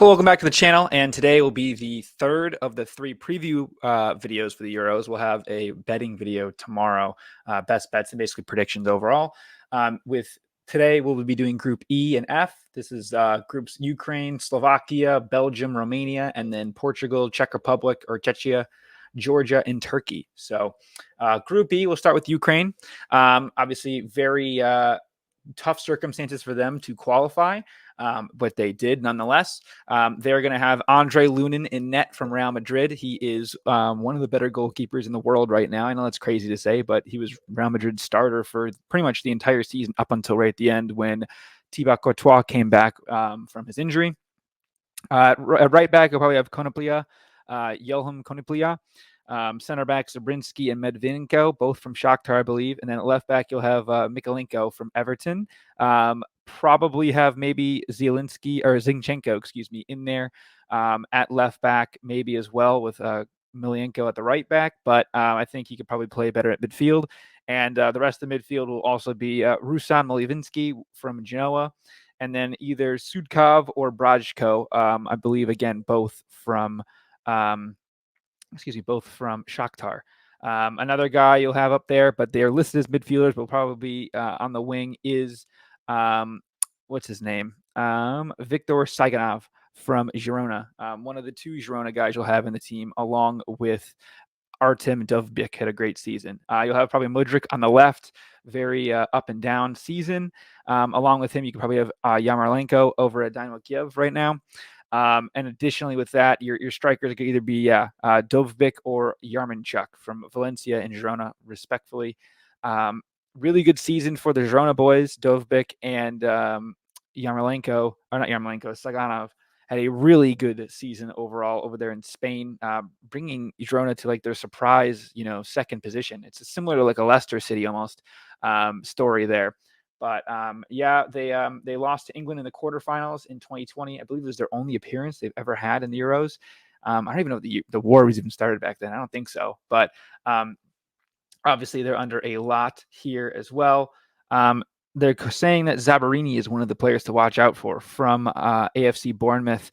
Hello, welcome back to the channel, and today will be the third of the three preview videos for the Euros. We'll have a betting video tomorrow, best bets and basically predictions overall. With today, we'll be doing Group E and F. This is groups Ukraine, Slovakia, Belgium, Romania, and then Portugal, Czech Republic or Czechia, Georgia, and Turkey. So Group E, we'll start with Ukraine. Obviously, very tough circumstances for them to qualify, but they did nonetheless. They're going to have Andre Lunin in net from Real Madrid. He is one of the better goalkeepers in the world right now. I know that's crazy to say, but he was Real Madrid's starter for pretty much the entire season up until right at the end when Thibaut Courtois came back from his injury. Right back, you'll probably have Konoplia, Yelham Konoplia. Center back Zabrinsky and Medvinko, both from Shakhtar, I believe. And then at left back, you'll have Mikalenko from Everton. Probably have maybe Zinchenko, in there at left back, maybe as well with Milienko at the right back. But I think he could probably play better at midfield. And the rest of the midfield will also be Ruslan Malivinsky from Genoa. And then either Sudkov or Brajko, I believe, again, both from Shakhtar. Another guy you'll have up there, but they're listed as midfielders, but probably on the wing is, what's his name? Viktor Saiganov from Girona. One of the two Girona guys you'll have in the team, along with Artem Dovbyk, had a great season. You'll have probably Mudryk on the left, very up and down season. Along with him, you can probably have Yarmolenko over at Dynamo Kiev right now. And additionally with that, your strikers could either be Dovbyk or Yarmolenchuk from Valencia and Girona, respectfully. Really good season for the Girona boys. Dovbyk and Yarmolenko, or not Yarmolenko, Saganov had a really good season overall over there in Spain, bringing Girona to like their surprise, second position. It's similar to like a Leicester City almost story there. But they lost to England in the quarterfinals in 2020. I believe it was their only appearance they've ever had in the Euros. I don't even know if the war was even started back then. I don't think so. But obviously they're under a lot here as well. They're saying that Zabarini is one of the players to watch out for from AFC Bournemouth.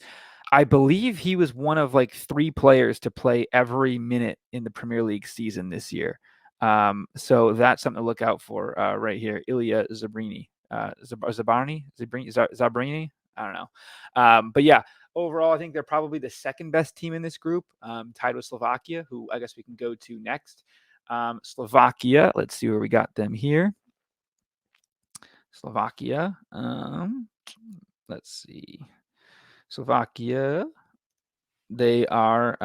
I believe he was one of like three players to play every minute in the Premier League season this year. So that's something to look out for right here. Ilya Zabrini, Zabrini. I don't know. But yeah, overall, I think they're probably the second best team in this group, tied with Slovakia, who I guess we can go to next. Slovakia, let's see where we got them here. Slovakia, let's see. Slovakia, they are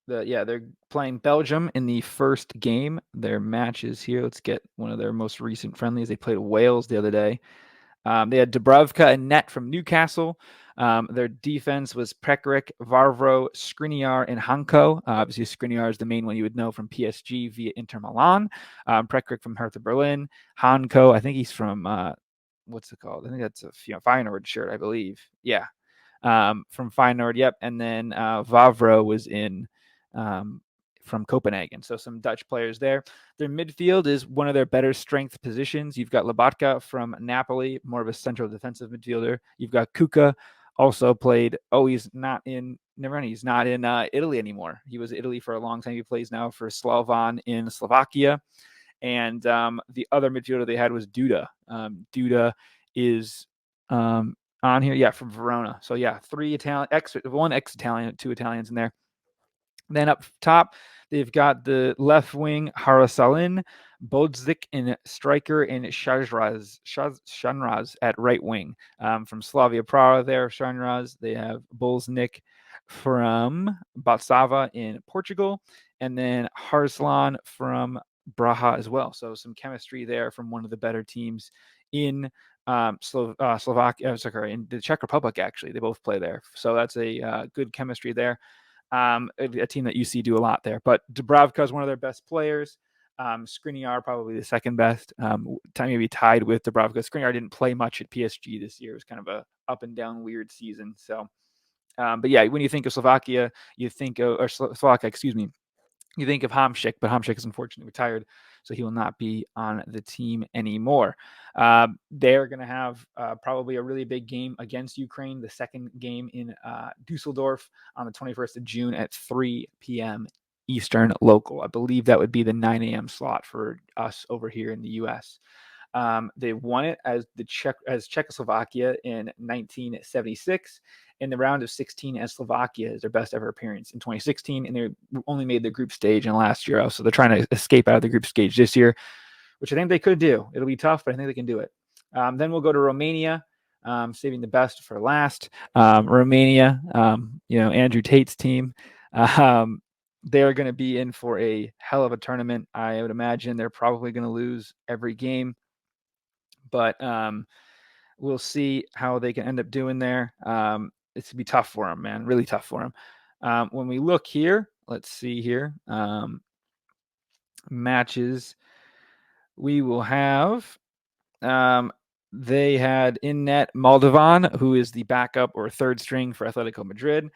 they're playing Belgium in the first game. Their matches here. Let's get one of their most recent friendlies. They played Wales the other day. They had Dubravka and Net from Newcastle. Their defense was Prekrik, Vavro, Skriniar, and Hanko. Obviously, Skriniar is the main one you would know from PSG via Inter Milan. Prekrik from Hertha Berlin. Hanko, I think he's from, what's it called? I think that's a Feyenoord shirt, I believe. Yeah. From Feyenoord, yep. And then Vavro was in from Copenhagen. So some Dutch players there. Their midfield is one of their better strength positions. You've got Lobotka from Napoli, more of a central defensive midfielder. You've got Kuka, also played. He's not in Italy anymore. He was in Italy for a long time. He plays now for Slovan in Slovakia. And the other midfielder they had was Duda. Duda is on here, from Verona. So three Italian, one ex-Italian, two Italians in there. Then up top, they've got the left wing Harasalin, Bodzik in striker, and Shanraz at right wing. From Slavia Praha there, Shanraz. They have Bolznik from Batsava in Portugal, and then Harslan from Braha as well. So some chemistry there from one of the better teams in Slovakia, in the Czech Republic, actually. They both play there. So that's a good chemistry there. A team that you see do a lot there. But Dubravka is one of their best players. Skriniar probably the second best. Maybe tied with Dubravka. Skriniar didn't play much at PSG this year. It was kind of a up and down weird season. So, but yeah, when you think of Slovakia, you think of Slovakia, you think of Hamšík, but Hamšík is unfortunately retired. so he will not be on the team anymore. They're going to have probably a really big game against Ukraine, the second game in Dusseldorf on the 21st of June at 3 p.m. Eastern local. I believe that would be the 9 a.m. slot for us over here in the U.S. They won it as Czechoslovakia in 1976. In the round of 16 as Slovakia is their best ever appearance in 2016, and they only made the group stage in last Euro, so they're trying to escape out of the group stage this year, which I think they could do. It'll be tough, but I think they can do it. Then we'll go to Romania, saving the best for last. Romania, Andrew Tate's team. They're going to be in for a hell of a tournament. I would imagine they're probably going to lose every game, but we'll see how they can end up doing there. It's going to be tough for them, man, really tough for them. When we look here, let's see here, matches we will have. They had in net Moldovan, who is the backup or third string for Atletico Madrid.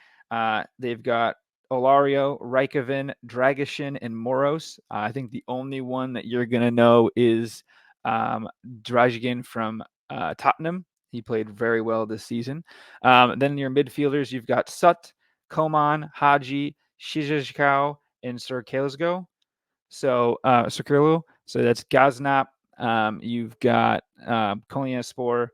They've got Olario, Raikovan, Dragishin, and Moros. I think the only one that you're going to know is Dragic from Tottenham. He played very well this season. Then your midfielders, you've got Sut, Koman, Haji, Shizhikau, and Sirkelsko. So Sirkelu. So that's Gaznap. You've got Konyaspor.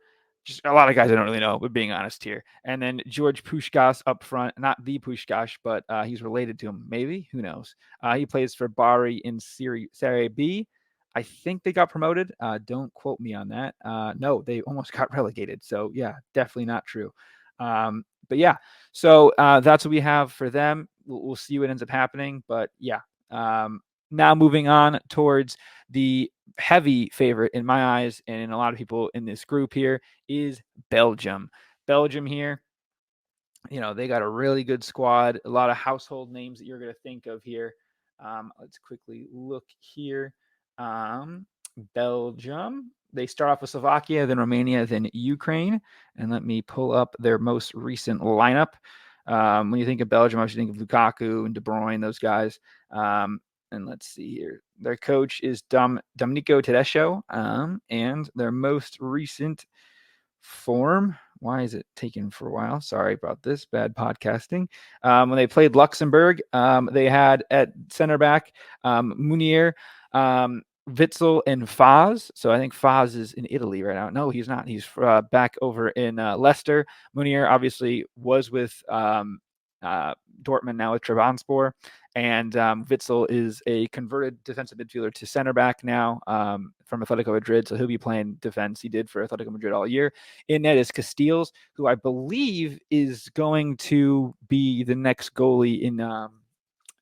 Just a lot of guys I don't really know, but being honest here. And then George Pushkas up front. Not the Pushkas, but he's related to him. Maybe. Who knows? He plays for Bari in Serie B. I think they got promoted. Don't quote me on that. No, they almost got relegated. So, yeah, definitely not true. But, yeah, so that's what we have for them. We'll see what ends up happening. But, yeah, now moving on towards the heavy favorite in my eyes and in a lot of people in this group here is Belgium. Belgium here, they got a really good squad, a lot of household names that you're going to think of here. Let's quickly look here. Belgium, they start off with Slovakia, then Romania, then Ukraine. And let me pull up their most recent lineup. When you think of Belgium, I should think of Lukaku and De Bruyne, those guys. And let's see here. Their coach is Domenico Tedesco, and their most recent form. Why is it taking for a while? Sorry about this. Bad podcasting. When they played Luxembourg, they had at center back Munier, Witzel, and Faz. So I think Faz is in Italy right now. No, he's not. He's back over in Leicester. Munier obviously was with Dortmund, now with Trabzonspor. And Witzel is a converted defensive midfielder to center back now from Atletico Madrid. So he'll be playing defense. He did for Atletico Madrid all year. In net is Casteels, who I believe is going to be the next goalie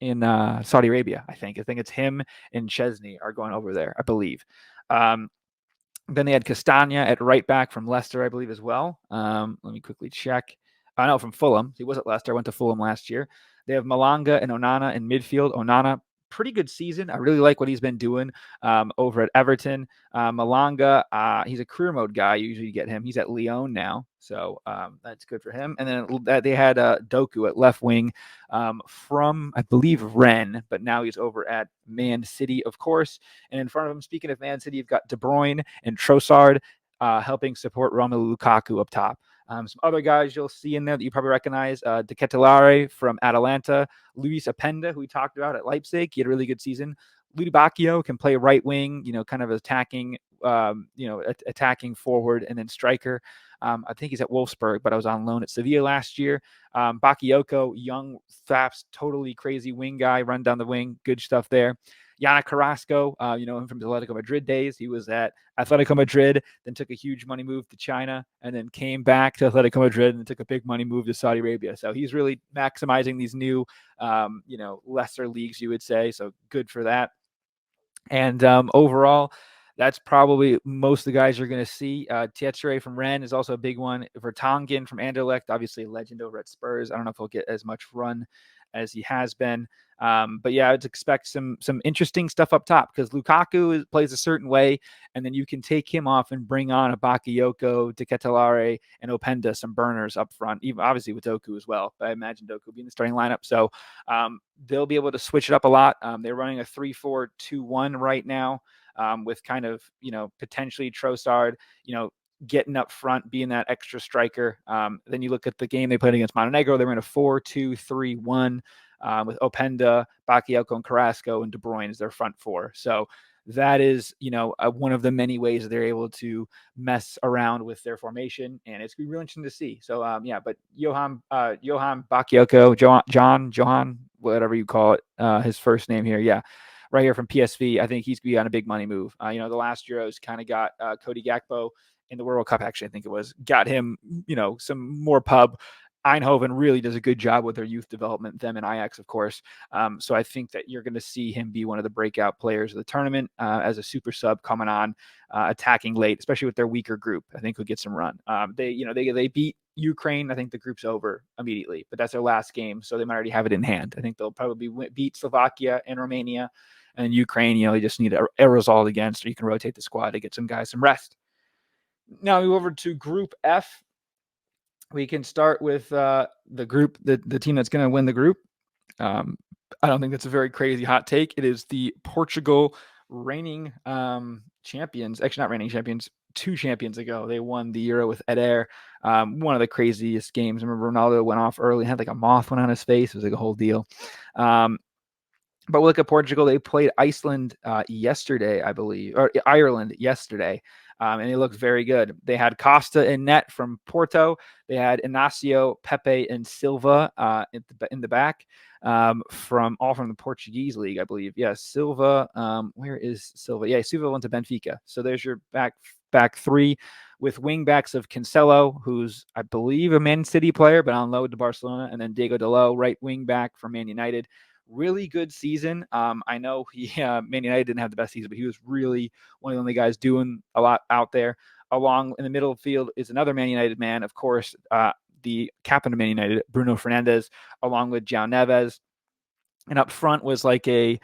in Saudi Arabia, I think. I think it's him and Chesney are going over there, I believe. Then they had Castagna at right back from Leicester, I believe, as well. Let me quickly check. No, from Fulham. He was at Leicester. Went to Fulham last year. They have Malanga and Onana in midfield. Onana, pretty good season. I really like what he's been doing over at Everton. Malanga, he's a career mode guy. You usually get him. He's at Lyon now, so that's good for him. And then they had Doku at left wing from, I believe, Rennes, but now he's over at Man City, of course. And in front of him, speaking of Man City, you've got De Bruyne and Trossard helping support Romelu Lukaku up top. Some other guys you'll see in there that you probably recognize, De Ketelaere from Atalanta, Luis Openda, who we talked about at Leipzig. He had a really good season. Ludi Bacchio can play right wing, kind of attacking, attacking forward and then striker. I think he's at Wolfsburg, but I was on loan at Sevilla last year. Bakayoko, young, fast, totally crazy wing guy, run down the wing. Good stuff there. Yana Carrasco, him from the Atletico Madrid days. He was at Atletico Madrid, then took a huge money move to China, and then came back to Atletico Madrid and took a big money move to Saudi Arabia. So he's really maximizing these new, lesser leagues, you would say. So good for that. And overall, that's probably most of the guys you're going to see. Tietere from Rennes is also a big one. Vertonghen from Anderlecht, obviously a legend over at Spurs. I don't know if he'll get as much run as he has been. But yeah, I would expect some interesting stuff up top because Lukaku plays a certain way, and then you can take him off and bring on a Bakayoko, De Ketelaere, and Openda, some burners up front, even obviously with Doku as well. But I imagine Doku being the starting lineup. So they'll be able to switch it up a lot. They're running a 3-4-2-1 right now. With kind of, potentially Trossard, getting up front, being that extra striker. Then you look at the game they played against Montenegro. They were in a 4-2-3-1 with Openda, Bakayoko, and Carrasco, and De Bruyne as their front four. So that is, one of the many ways they're able to mess around with their formation, and it's going to be really interesting to see. So, but Johan Bakayoko, Johan, whatever you call it, his first name here, right here from PSV. I think he's going to be on a big money move. The last Euros kind of got Cody Gakpo in the World Cup, actually, I think it was, got him, some more pub. Eindhoven really does a good job with their youth development, them and Ajax, of course. So I think that you're going to see him be one of the breakout players of the tournament as a super sub coming on, attacking late, especially with their weaker group. I think he'll get some run. They beat Ukraine. I think the group's over immediately, but that's their last game, so they might already have it in hand. I think they'll probably beat Slovakia and Romania, and Ukraine, they just need a result against, or you can rotate the squad to get some guys some rest. Now we move over to Group F. We can start with the group, the team that's going to win the group. I don't think that's a very crazy hot take. It is the Portugal reigning champions. Actually, not reigning champions. 2 champions ago, they won the Euro with Eder. One of the craziest games. I remember Ronaldo went off early, had like a moth went on his face. It was like a whole deal. But look at Portugal. They played Iceland yesterday, I believe, or Ireland yesterday. And they looked very good. They had Costa in net from Porto. They had Inacio, Pepe, and Silva in the back from the Portuguese league, I believe. Yeah, Silva. Where is Silva? Yeah, Silva went to Benfica. So there's your back three with wing backs of Cancelo, who's, I believe, a Man City player, but on loan to Barcelona, and then Diego Dalot, right wing back for Man United. Really good season. I know Man United didn't have the best season, but he was really one of the only guys doing a lot out there. Along in the middle of the field is another Man United man, of course, the captain of Man United, Bruno Fernandes, along with João Neves. And up front was like a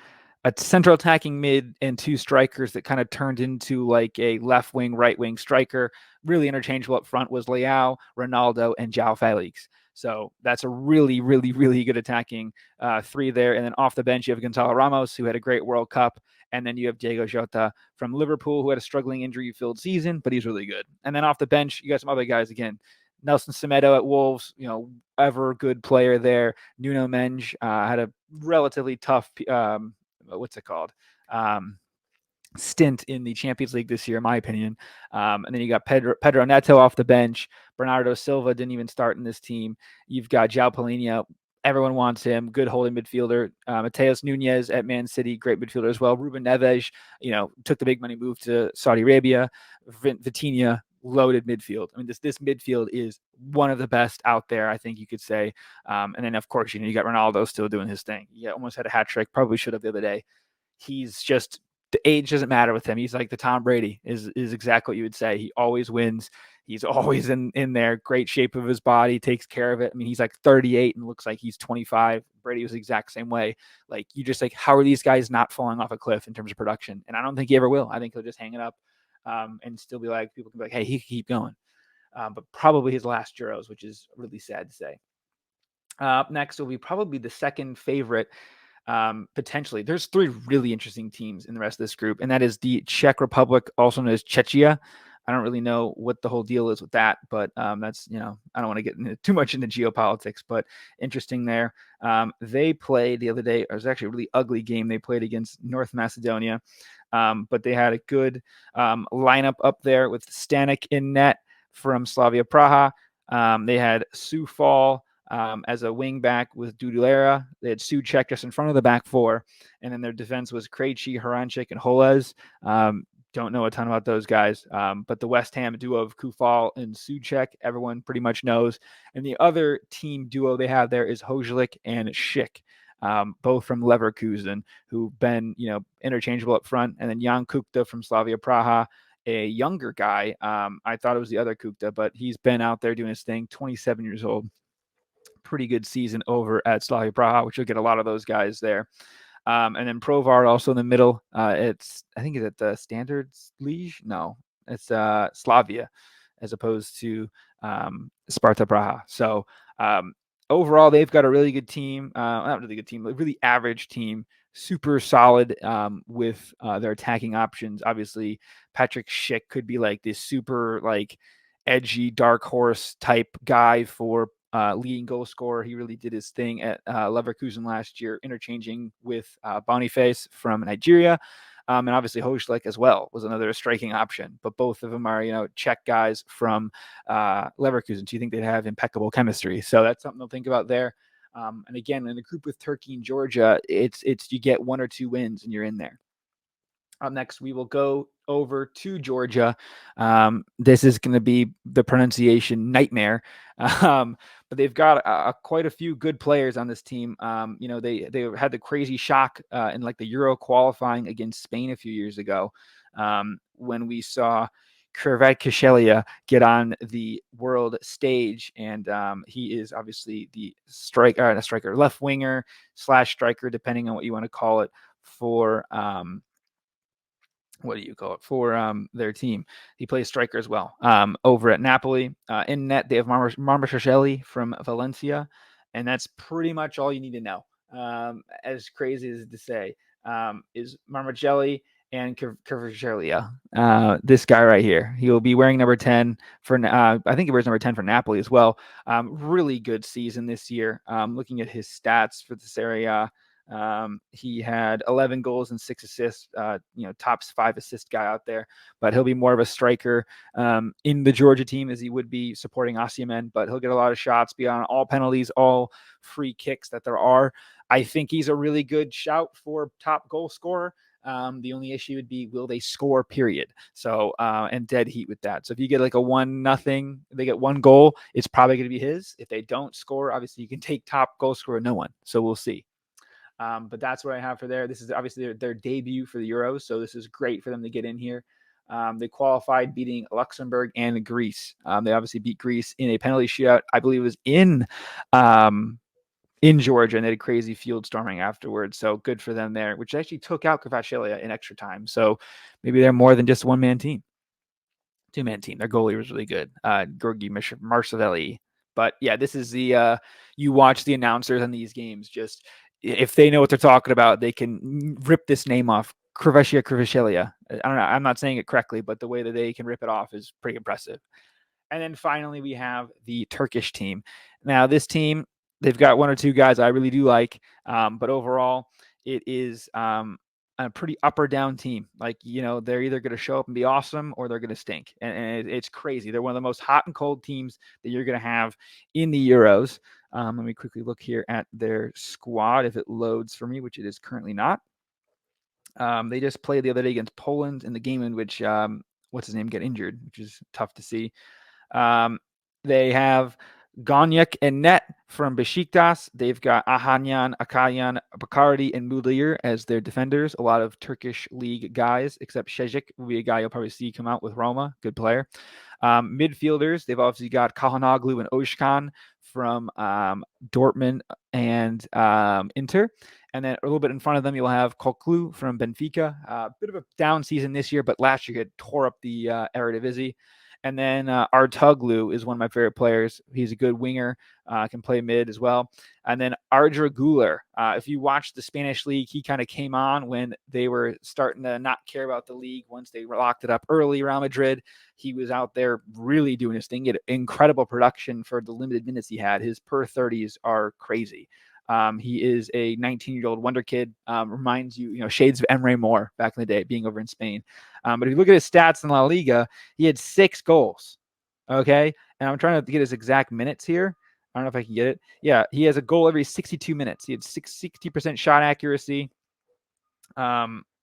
central attacking mid and 2 strikers that kind of turned into like a left wing, right wing striker. Really interchangeable up front was Leao, Ronaldo, and João Felix. So that's a really, really, really good attacking 3 there. And then off the bench, you have Gonzalo Ramos, who had a great World Cup. And then you have Diego Jota from Liverpool, who had a struggling injury-filled season, but he's really good. And then off the bench, you got some other guys again. Nelson Semedo at Wolves, ever good player there. Nuno Mendes had a relatively tough, stint in the Champions League this year, in my opinion. And then you got Pedro Neto off the bench. Bernardo Silva didn't even start in this team. You've got João Palhinha. Everyone wants him. Good holding midfielder. Mateus Nunes at Man City, great midfielder as well. Ruben Neves, took the big money move to Saudi Arabia. Vitinha, loaded midfield. I mean, this midfield is one of the best out there, I think you could say. And then, of course, you got Ronaldo still doing his thing. He almost had a hat trick. Probably should have the other day. He's just, the age doesn't matter with him. He's like the Tom Brady is exactly what you would say. He always wins. He's always in there. Great shape of his body, takes care of it. I mean, he's like 38 and looks like he's 25. Brady was the exact same way. Like, you just like, how are these guys not falling off a cliff in terms of production? And I don't think he ever will. I think he'll just hang it up and still be like, people can be like, hey, he can keep going. But probably his last Euros, which is really sad to say. Up next will be probably the second favorite. Potentially, there's 3 really interesting teams in the rest of this group, and that is the Czech Republic, also known as Czechia. I don't really know what the whole deal is with that, but that's, I don't want to get too much into geopolitics, but interesting there. They played the other day. It was actually a really ugly game. They played against North Macedonia, but they had a good lineup up there with Stanek in net from Slavia Praha. They had Soufal as a wing back with Dudulera. They had Souček just in front of the back 4. And then their defense was Krejci, Haranchik, and Holez. Don't know a ton about those guys. But the West Ham duo of Kufal and Souček, everyone pretty much knows. And the other team duo they have there is Hojlik and Schick. both from Leverkusen, who've been, interchangeable up front, and then Jan Kukta from Slavia Praha, a younger guy. I thought it was the other Kukta, but he's been out there doing his thing, 27 years old. Pretty good season over at Slavia Praha, which you'll get a lot of those guys there. And then Provar also in the middle. I think it's at the Standards Liège. No, it's Slavia, as opposed to Sparta Praha. So overall, they've got a really good team. Not really good team, a really average team. Super solid with their attacking options. Obviously, Patrick Schick could be like this super like edgy dark horse type guy for leading goal scorer. He really did his thing at Leverkusen last year, interchanging with Boniface from Nigeria. And obviously Hošlík as well was another striking option. But both of them are, Czech guys from Leverkusen. So you think they'd have impeccable chemistry. So that's something to think about there. And again, in a group with Turkey and Georgia, it's you get 1 or 2 wins and you're in there. Up next, we will go over to Georgia. This is going to be the pronunciation nightmare, but they've got quite a few good players on this team. They had the crazy shock in like the Euro qualifying against Spain a few years ago when we saw Kvaratskhelia get on the world stage, and he is obviously the left winger / striker, depending on what you want to call it, for their team. He plays striker as well over at Napoli. In net, they have Marmashasheli from Valencia, and that's pretty much all you need to know. As crazy as to say, is Marmashasheli and Kvaratskhelia. This guy right here. He will be wearing number 10 for, I think he wears number 10 for Napoli as well. Really good season this year. Looking at his stats for this area, he had 11 goals and 6 assists, tops 5 assist guy out there, but he'll be more of a striker in the Georgia team as he would be supporting Osimhen, but he'll get a lot of shots, be on all penalties, all free kicks that there are. I think he's a really good shout for top goal scorer. The only issue would be, will they score, period? So, and dead heat with that. So if you get like a 1-0, they get 1 goal, it's probably going to be his. If they don't score, obviously you can take top goal scorer, no one. So we'll see. But that's what I have for there. This is obviously their debut for the Euros, so this is great for them to get in here. They qualified beating Luxembourg and Greece. They obviously beat Greece in a penalty shootout. I believe it was in Georgia, and they had a crazy field storming afterwards. So good for them there, which actually took out Kvaratskhelia in extra time. So maybe they're more than just a one-man team. 2-man team. Their goalie was really good, Georgi Marsavelli. But yeah, this is the you watch the announcers on these games. Just if they know what they're talking about, they can rip this name off. Kvaratskhelia. I don't know. I'm not saying it correctly, but the way that they can rip it off is pretty impressive. And then finally, we have the Turkish team. Now, this team, they've got 1 or 2 guys I really do like, but overall, it is a pretty up or down team. Like, they're either going to show up and be awesome or they're going to stink. And it's crazy. They're one of the most hot and cold teams that you're going to have in the Euros. Let me quickly look here at their squad if it loads for me, which it is currently not. They just played the other day against Poland in the game in which, what's his name, got injured, which is tough to see. They have Gonyek and Net from Besiktas. They've got Ahanyan, Akayan, Bakardi, and Mulir as their defenders. A lot of Turkish league guys, except Šejić will be a guy you'll probably see come out with Roma. Good player. Midfielders, they've obviously got Kalhanoglu and Özcan from Dortmund and Inter. And then a little bit in front of them, you'll have Koklu from Benfica. A bit of a down season this year, but last year he tore up the Eredivisie. And then Artuglu is one of my favorite players. He's a good winger, can play mid as well. And then Ardra Güler. If you watch the Spanish league, he kind of came on when they were starting to not care about the league. Once they locked it up early, Real Madrid, he was out there really doing his thing. He had incredible production for the limited minutes he had. His per 30s are crazy. He is a 19-year-old wonder kid. Reminds you, shades of Emre Mor back in the day, being over in Spain. But if you look at his stats in La Liga, he had 6 goals. Okay, and I'm trying to get his exact minutes here. I don't know if I can get it. Yeah, he has a goal every 62 minutes. He had 60% shot accuracy.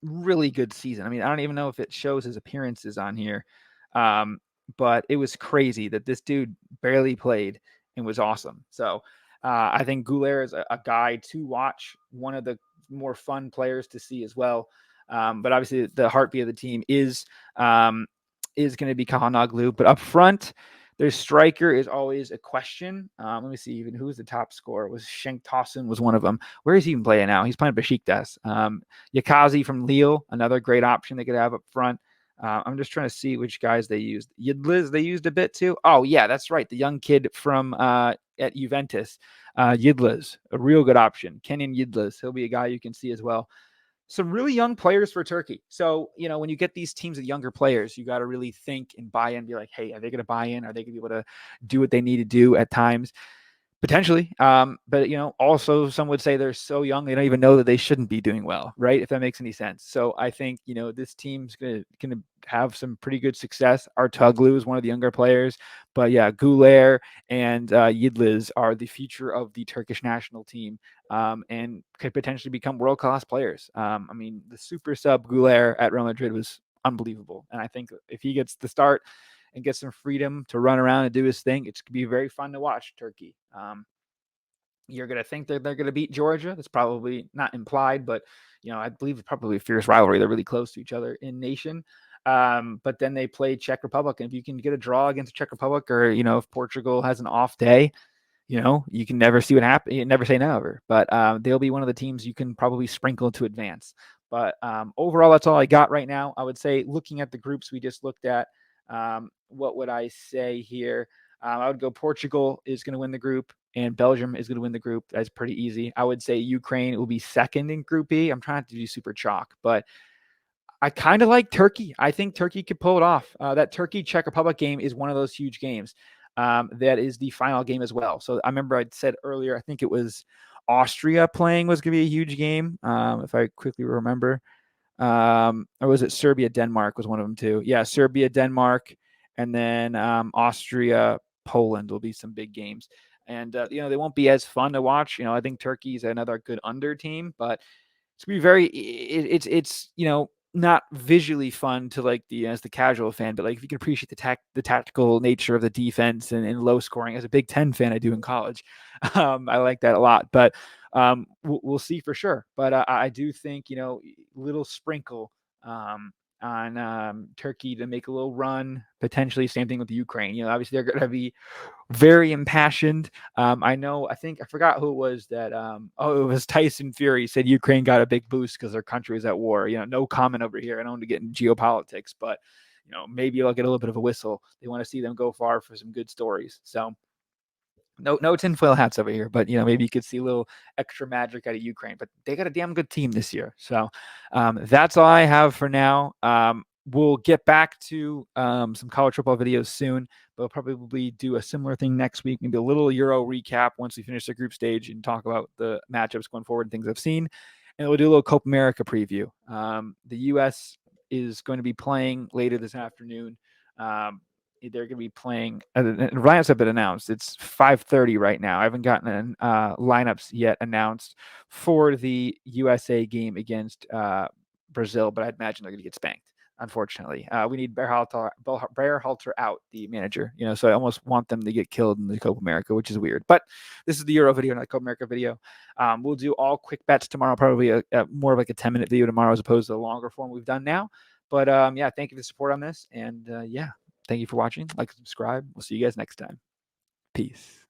Really good season. I mean, I don't even know if it shows his appearances on here. But it was crazy that this dude barely played and was awesome. So I think Goulet is a guy to watch, one of the more fun players to see as well. But obviously, the heartbeat of the team is going to be Kahanoglu. But up front, their striker is always a question. Let me see, even who was the top scorer? Was Schenk Tossen was one of them. Where is he even playing now? He's playing Besiktas. Yakazi from Lille, another great option they could have up front. I'm just trying to see which guys they used. Yildiz they used a bit too. Oh yeah, that's right. The young kid from at Juventus, Yildiz, a real good option. Kenan Yildiz, he'll be a guy you can see as well. Some really young players for Turkey. So, when you get these teams of younger players, you got to really think and buy in, be like, hey, are they going to buy in? Are they going to be able to do what they need to do at times? Potentially. But also some would say they're so young they don't even know that they shouldn't be doing well, right? If that makes any sense. So I think, this team's gonna have some pretty good success. Artuglu is one of the younger players, but yeah, Goulet and Yildiz are the future of the Turkish national team, and could potentially become world-class players. I mean, the super sub Goulet at Real Madrid was unbelievable. And I think if he gets the start and get some freedom to run around and do his thing, it's going to be very fun to watch Turkey. You're going to think that they're going to beat Georgia. That's probably not implied, but I believe it's probably a fierce rivalry. They're really close to each other in nation. But then they play Czech Republic, and if you can get a draw against Czech Republic, or if Portugal has an off day, you can never see what happens. You never say never. But they'll be one of the teams you can probably sprinkle to advance. But overall, that's all I got right now. I would say, looking at the groups we just looked at, what would I say here? I would go Portugal is going to win the group, and Belgium is going to win the group. That's pretty easy. I would say Ukraine will be second in Group B. I'm trying to do super chalk, but I kind of like Turkey. I think Turkey could pull it off. That Turkey-Czech Republic game is one of those huge games. That is the final game as well. So I remember I said earlier, I think it was Austria playing was going to be a huge game, if I quickly remember. Or was it Serbia, Denmark was one of them too? Yeah, Serbia, Denmark, and then Austria, Poland will be some big games. And they won't be as fun to watch. I think Turkey's another good under team, but it's gonna be very. It's not visually fun to like as the casual fan, but like if you can appreciate the tactical nature of the defense and low scoring. As a Big Ten fan, I do in college. I like that a lot, but we'll see for sure. But I do think little sprinkle on Turkey to make a little run. Potentially, same thing with Ukraine. Obviously they're going to be very impassioned. I think I forgot who it was that. It was Tyson Fury said Ukraine got a big boost because their country is at war. No comment over here. I don't want to get into geopolitics, but maybe I'll get a little bit of a whistle. They want to see them go far for some good stories. So no tinfoil hats over here, but maybe you could see a little extra magic out of Ukraine. But they got a damn good team this year. So that's all I have for now. We'll get back to some college football videos soon, but we'll probably do a similar thing next week, maybe a little Euro recap once we finish the group stage and talk about the matchups going forward and things I've seen. And we'll do a little Copa America preview. The U.S. is going to be playing later this afternoon. They're going to be playing. Lineups have been announced. It's 5:30 right now. I haven't gotten lineups yet announced for the USA game against Brazil, but I'd imagine they're going to get spanked. Unfortunately, we need Berhalter out, the manager. So I almost want them to get killed in the Copa America, which is weird. But this is the Euro video, not the Copa America video. We'll do all quick bets tomorrow. Probably a more of like a 10-minute video tomorrow as opposed to the longer form we've done now. But yeah, thank you for the support on this, and yeah. Thank you for watching. Like and subscribe. We'll see you guys next time. Peace.